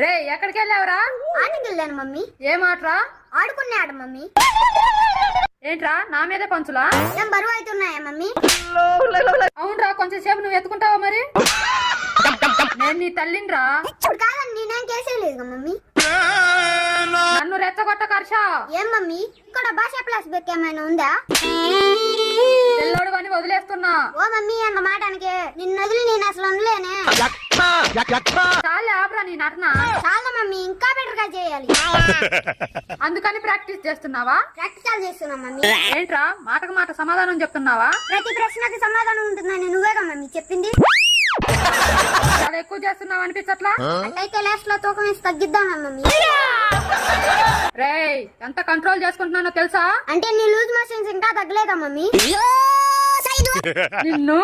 రే ఎక్కడికి వెళ్ళావురా? ఆటకి వెళ్ళాను మమ్మీ. ఏం ఆటరా? ఆడుకునే ఆట మమ్మీ. ఏంట్రా నా మీదే పంచులా? ఏం బరువు అవుతున్నాయా మమ్మీ? అవునరా, కొంచెం సేపు నువ్వు ఎత్తుకుంటావా మరి? నేను నీ తల్లినిరా. ఇప్పుడు కాదని నేనేం కేసేయలేదు మమ్మీ. నన్ను రెచ్చగొట్ట కర్ష. ఏం మమ్మీ ఇక్కడ భాషా ప్లాస్ బెక్ ఏమైనా ఉందా? తెల్లోడు అని వదిలేస్తున్నా. ఓ మమ్మీ అన్న మాటానికి నిన్ను వదిలి నేను అసలు ఉండలేనే. చాలే ఆపరా నీ నటన. చాలా మమ్మీ, ఇంకా బెటర్ గా చేయాలి. అందుకని ప్రాక్టీస్ చేస్తున్నావా? ప్రాక్టికల్ చేస్తున్నా మమ్మీ. ఏంట్రా మాటకు మాట సమాధానం చెప్తున్నావా? ప్రతి ప్రశ్నకి సమాధానం ఉంటుందని నువ్వేగా మమ్మీ చెప్పింది. చాలా ఎక్కువ చేస్తున్నావు అనిపించట్లా? అట్లయితే లాస్ట్ లో తూకం వేసి తగ్గిద్దామా మమ్మీ. రేయ్ ఎంత కంట్రోల్ చేసుకుంటున్నానో తెలుసా? అంటే నీ లూజ్ మోషన్స్ ఇంకా తగ్గలేదా మమ్మీ? నిన్ను